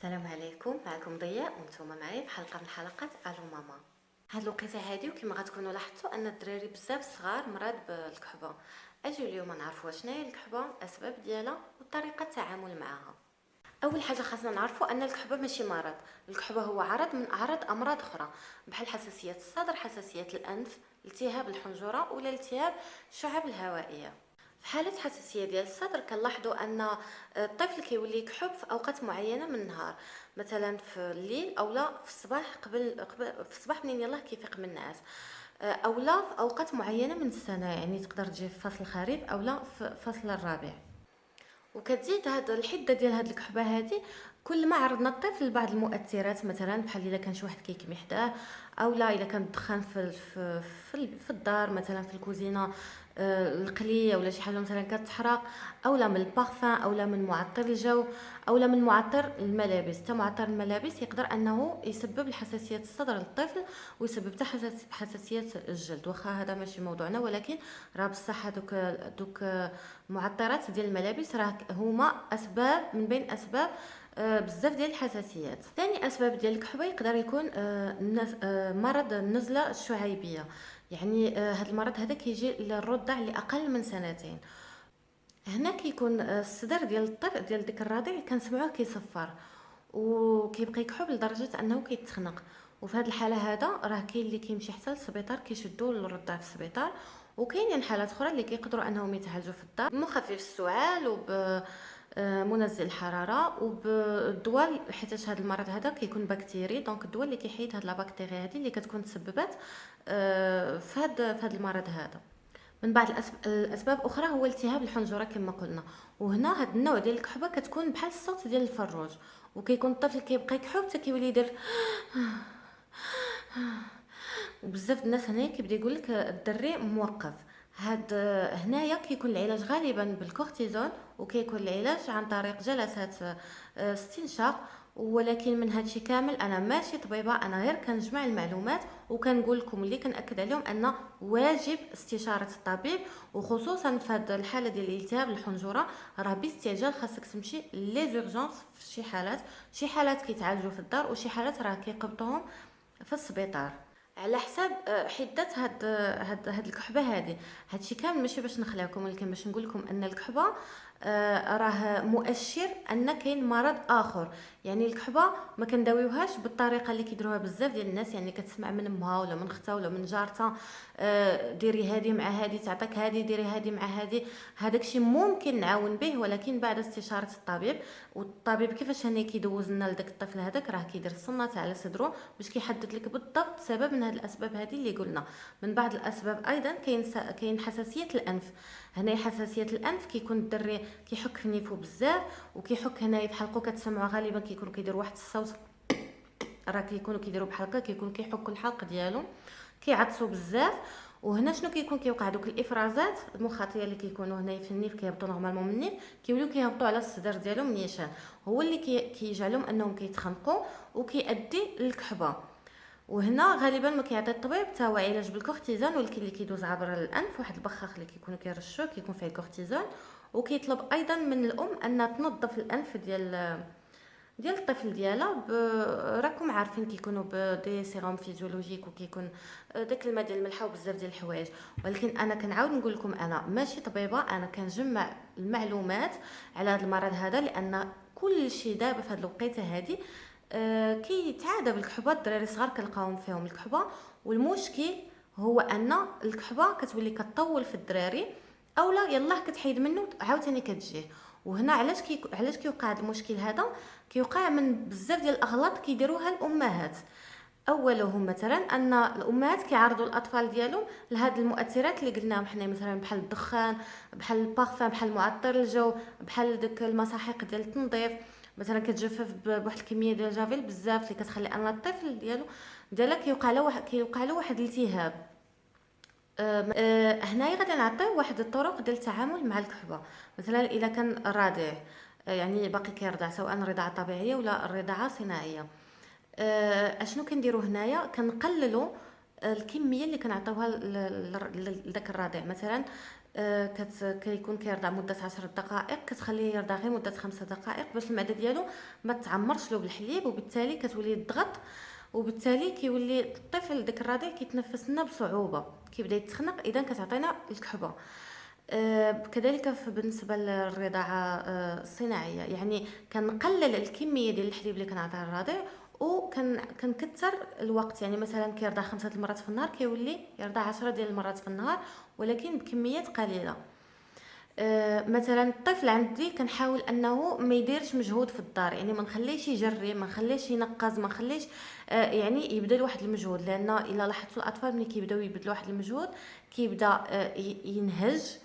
السلام عليكم، معكم ضياء وانتم معي في حلقه من حلقات الو ماما. هاد الوقيته هادي وكما غتكونوا لاحظتوا ان الدراري بزاف صغار مرض بالكحبه. اجيو اليوم نعرفوا شنو هي الكحبه، الاسباب ديالها وطريقه التعامل معها. اول حاجه خاصنا نعرفوا ان الكحبه ماشي مرض. الكحبه هو عرض من اعراض امراض اخرى بحال حساسيه الصدر، حساسيه الانف، التهاب الحنجره ولا التهاب الشعب الهوائيه. في حالة حساسية ديال الصدر كنلاحظوا ان الطفل كيولي يكحب في اوقات معينة من النهار، مثلا في الليل او لا في الصباح قبل في الصباح منين يلاه كيفيق من النعاس، او لا في اوقات معينة من السنة، يعني تقدر تجي في فصل الخريف او لا في فصل الربيع. وكتزيد هاد الحده ديال هاد الكحبه هادي كل ما عرضنا الطفل لبعض المؤثرات، مثلا بحال الا كان شي واحد كيكمي حداه، او لا الا كان الدخان في الدار، مثلا في الكوزينه، القليه ولا شي حاجه مثلا كتحرق، او لا من البارفان، او لا من معطر الجو، او لا من معطر الملابس. حتى معطر الملابس يقدر انه يسبب الحساسيه الصدر للطفل، ويسبب حتى حساسيه الجلد. واخا هذا ماشي موضوعنا، ولكن راه بصح دوك معطرات ديال الملابس راه هما اسباب من بين اسباب بزاف ديال الحساسيات. ثاني اسباب ديال الكحبه يقدر يكون مرض النزله الشعيبيه. يعني هذا المرض هذا كيجي للرضع لاقل من سنتين. هنا كيكون الصدر ديال الطفل ديال ديك الرضيع كنسمعوه كيصفر وكيبقى يكحب لدرجه انه كيتخنق. وفي هذه الحاله هذا راه كاين اللي كيمشي حتى للسبيطار كيشدوه للرضع في السبيطار. وكاينين حالات اخرى اللي كيقدروا انهم يتعالجوا في الدار بمخفف السعال وب منزل الحراره وبالدواء، حيت هذا المرض هذا كيكون بكتيري. دونك الدواء اللي كيحيد هاد لا بكتيريا هذه اللي كتكون تسببت في هذا المرض هذا. من بعض الاسباب اخرى هو التهاب الحنجره كما قلنا. وهنا هذا النوع ديال الكحبه كتكون بحال الصوت ديال الفروج، وكيكون الطفل كيبقى يكحب حتى كيولي يدير. وبزاف الناس هنايا كيبدا يقول لك الدري موقف. هاد هنايا كيكون العلاج غالبا بالكورتيزون، وكيكون العلاج عن طريق جلسات استنشاق. ولكن من هادشي كامل انا ماشي طبيبه، انا غير كنجمع المعلومات وكنقول لكم اللي كنأكد عليهم ان واجب استشاره الطبيب. وخصوصا في هاد الحاله ديال الالتهاب الحنجره راه باستعجال خاصك تمشي لي زورجونس. في شي حالات كيتعالجوا في الدار، وشي حالات راه كيقبطوهم في السبيطار على حساب حده هاد الكحبه هذه. هادشي كامل ماشي باش نخلعكم، ولكن باش نقول لكم ان الكحبه راه مؤشر ان كاين مرض اخر. يعني الكحبه ما كنداويوهاش بالطريقه اللي كيديروها بزاف ديال الناس، يعني كتسمع من امها ولا من اختها ولا من جارتها ديري هذه مع هذه تعطيك هذه، ديري هذه مع هذه. هذاك الشيء ممكن نعاون به، ولكن بعد استشاره الطبيب. والطبيب كيفاش هنا كيدوز لنا لذاك الطفل هذاك، راه كيدير الصنات على صدره باش كيحدد لك بالضبط سبب من هاد الاسباب هذه اللي قلنا. من بعض الاسباب ايضا كاين حساسيه الانف. هنا حساسيه الانف كيكون الدري كيحك في نيفو بزاف، وكيحك هنايا بحال هكا كتسمعوا غالبا كيكونوا كيديروا واحد الصوت، راه كيكونوا كيديروا بحال هكا، كيكون كيحك الحلق ديالو، كيعطسوا بزاف. وهنا شنو كيكون كيوقع؟ دوك الافرازات المخاطيه اللي كيكونوا هنايا في النيف كيهبطوا نورمالمون من النيف، كيوليو كيهبطوا على الصدر ديالهم نيشان، هو اللي كيجعلهم انهم كيتخنقوا وكيؤدي للكحبه. وهنا غالبا ما كيعطي الطبيب حتى هو علاج بالكورتيزون، ولكن اللي كيدوز عبر الانف واحد البخاخ اللي كيكونوا كيرشوه كيكون فيه كورتيزون. وكيطلب ايضا من الام انها تنظف الانف ديال الطفل ديالها راكم عارفين كيكونوا بدي سيروم فيزيولوجيك، وكيكون داك الماء ديال الملحه وبزاف ديال الحوايج. ولكن انا كنعاود نقول لكم انا ماشي طبيبه، انا كنجمع المعلومات على هذا المرض هذا، لان كل شيء دابا في هذه الوقيته هذه كيتعادى بالكحبه. الدراري الصغار كنلقاوهم فيهم الكحبه، والمشكل هو ان الكحبه كتولي كطول في الدراري، اولا يلاه كتحيد منه عاوتاني كتجيه. وهنا علاش كيوقع هذا المشكل هذا؟ كيوقع من بزاف ديال الاغلاط كيديروها الامهات. اولهم مثلا ان الامهات كيعرضوا الاطفال ديالهم لهاد المؤثرات اللي قلناهم حنا، مثلا بحال الدخان، بحال البارفان، بحال معطر الجو، بحال داك المساحيق ديال التنظيف. مثلا كتجفف بواحد الكميه ديال جافيل بزاف اللي كتخلي ان الطفل ديالها كيوقع له واحد الالتهاب. هنايا غادي نعطيو واحد الطرق ديال التعامل مع الكحبه. مثلا اذا كان رضيع، يعني باقي كيرضع، سواء الرضاعه طبيعيه ولا الرضاعه صناعيه، اشنو كنديروا هنايا؟ كنقللوا الكميه اللي كنعطيوها لذاك الرضيع. مثلا كيكون كيرضع مدة 10 دقائق، كتخليه يرضع غير مدة 5 دقائق باش المعدة ديالو ما تعمرش له بالحليب، وبالتالي كتولي تضغط، وبالتالي كيولي الطفل داك الرضيع كيتنفس لنا بصعوبة، كيبدا يتخنق، إذا كتعطينا الكحبة. كذلك بالنسبة للرضاعة الصناعية، يعني كنقلل الكمية ديال الحليب اللي كنعطيه للرضيع، كنكثر الوقت، يعني مثلا كيرضع 5 المرات في النهار كيولي يرضع 10 ديال المرات في النهار، ولكن بكميات قليلة. مثلا الطفل عندي كنحاول انه ما يديرش مجهود في الدار، يعني ما نخليش يجري، ما نخليش ينقز، ما نخليش يعني يبذل واحد المجهود، لان الا لاحظتوا الاطفال ملي كيبداو يبذلوا واحد المجهود كيبدا ينهج،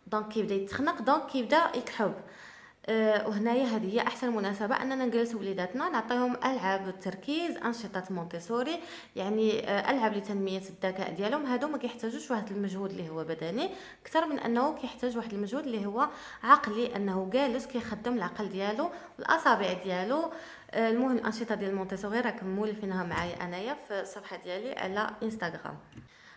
دونك كيبدا يتخنق، دونك كيبدا يكحب. وهنايا هذه هي احسن مناسبه اننا نجلسوا وليداتنا نعطيهم العاب التركيز، انشطه مونتيسوري، يعني العاب لتنميه الذكاء ديالهم. هادو ما كيحتاجوش واحد المجهود اللي هو بدني اكثر من انه كيحتاج واحد المجهود اللي هو عقلي، انه جالس كيخدم العقل ديالو والاصابع ديالو. المهم الانشطه ديال مونتيسوري راكم مولفينها معايا انايا في الصفحه ديالي على انستغرام.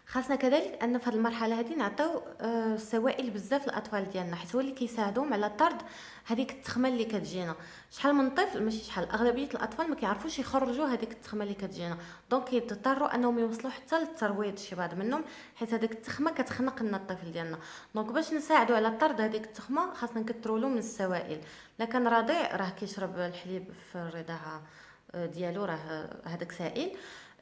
خاصنا كذلك ان في هذه المرحله هذه نعطيو السوائل بزاف للاطفال ديالنا، حيت هو اللي كيساعدهم على طرد هذيك التخمه اللي كتجينا. شحال من طفل، ماشي شحال، اغلبيه الاطفال ما كيعرفوش يخرجوا هذيك التخمه اللي كتجينا، دونك كيضطروا انهم يوصلوا حتى للترويض شي بعض منهم، حيت هذيك التخمه كتخنق لنا الطفل ديالنا. دونك باش نساعدوا على طرد هذيك التخمه خاصنا نكثروا له من السوائل. لكن رضيع راه كيشرب الحليب في الرضاعه ديالو راه هذاك سائل.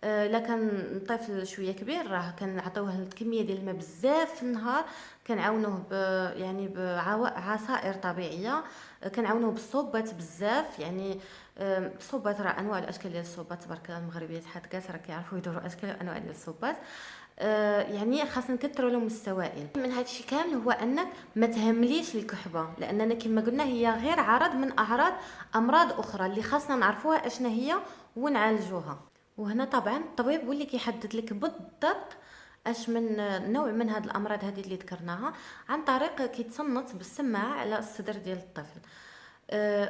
لكن طفل شويه كبير راه كنعطيوه الكميه ديال الماء بزاف في النهار، كنعاونوه يعني بعصائر طبيعيه، كنعاونوه بالصوبات بزاف، يعني الصوبات راه انواع الاشكال ديال الصوبات، تبارك الله المغربيات حدقات راه كيعرفوا يديروا اشكال وانواع ديال الصوبات. يعني خاصنا نكثروا لهم السوائل. من هذا الشيء كامل هو انك ما تهمليش الكحبه، لاننا كما قلنا هي غير عرض من اعراض امراض اخرى اللي خاصنا نعرفوها اشنا هي ونعالجوها. وهنا طبعا الطبيب هو اللي كيحدد لك بالضبط اش من نوع من هاد الامراض هذه اللي ذكرناها، عن طريق كيتصنت بالسماعه على الصدر ديال الطفل.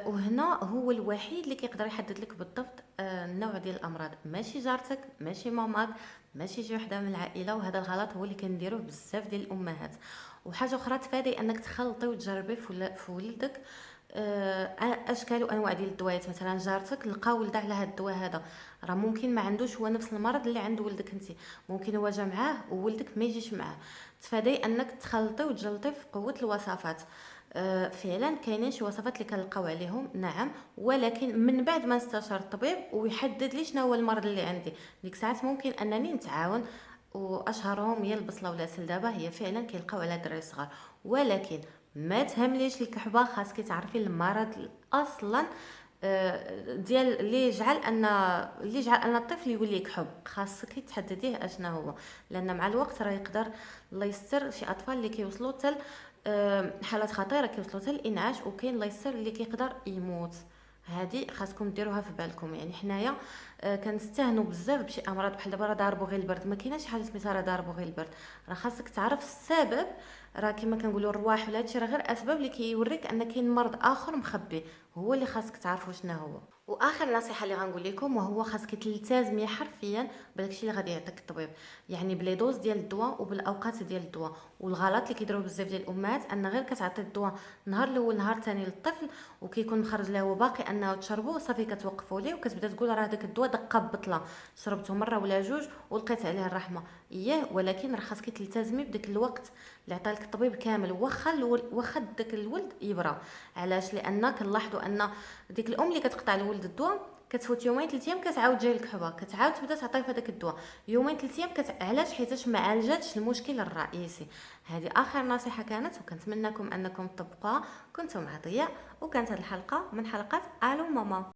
وهنا هو الوحيد اللي كيقدر يحدد لك بالضبط النوع ديال الامراض، ماشي جارتك، ماشي ماماك، ماشي شي وحده من العائله. وهذا الغلط هو اللي كنديروه بزاف ديال الامهات. وحاجه اخرى تفادي انك تخلطي وتجربي في ولدك اشكال وانواع ديال الدويات. مثلا جارتك لقى ولدها على هذا الدواء هذا، راه ممكن ما عندوش هو نفس المرض اللي عند ولدك انت، ممكن هو جا معاه وولدك ما يجيش معاه. تفادي انك تخلطي وتجلطي في قوه الوصفات. فعلا كاينين شي وصفات اللي كنلقاو عليهم، نعم، ولكن من بعد ما نستشار الطبيب ويحدد لي شنو هو المرض اللي عندي. ديك الساعات ممكن انني نتعاون، واشهرهم هي البصله ولا سلدابه، هي فعلا كيلقاو على الدراري الصغار. ولكن ما تهمليش الكحبه، خاصك تعرفي المرض اصلا ديال اللي يجعل ان الطفل يولي يكحب، خاصك تحدديه اشنا هو، لان مع الوقت راه يقدر الله يستر شي اطفال اللي كيوصلوا حتى حالات خطيره، كيوصلوا حتى الانعاش، وكاين الله يستر اللي كيقدر يموت. هذه خاصكم ديروها في بالكم. يعني حنايا كنستهنوا بزاف بشي امراض بحال دابا راه ضاربوا غير البرد، ما كايناش حاجه سميتها راه ضاربوا غير البرد، راه خاصك تعرف السبب. راه كما كنقولوا الرواح ولا هادشي راه غير اسباب اللي كيوريك ان كاين مرض اخر مخبي، هو اللي خاصك تعرفوا شنو هو. واخر نصيحه اللي غنقول لكم وهو خاصك تلتزمي حرفيا بداكشي اللي غادي يعطيك الطبيب، يعني بلي دوز ديال الدواء وبالاوقات ديال الدواء. والغلط اللي كيديروا بزاف ديال الامهات ان غير كتعطي الدواء نهار الاول نهار الثاني للطفل، وكيكون مخرج له باقي انه تشربوه، صافي كتوقفوا ليه وكتبدا تقول راه داك الدواء دقه ببطله، شربته مره ولا جوج ولقيت عليه الرحمه. اييه، ولكن راه خاصك تلتزمي بداك الوقت اللي عطالك الطبيب كامل، واخا داك الولد يبرى. علاش؟ لان كنلاحظوا ان ديك الام اللي كتقطع الولد الدواء كتفوت يومين 3 ايام كتعاود جاي الكحبه، كتعاود تبدا تعطيه في هذاك الدواء يومين 3 ايام علاش؟ حيتاش ما عالجاتش المشكل الرئيسي. هذه اخر نصيحه كانت، وكنتمنىكم انكم تطبقوها. كنت مع ضياء، وكانت هذه الحلقه من حلقات الو ماما.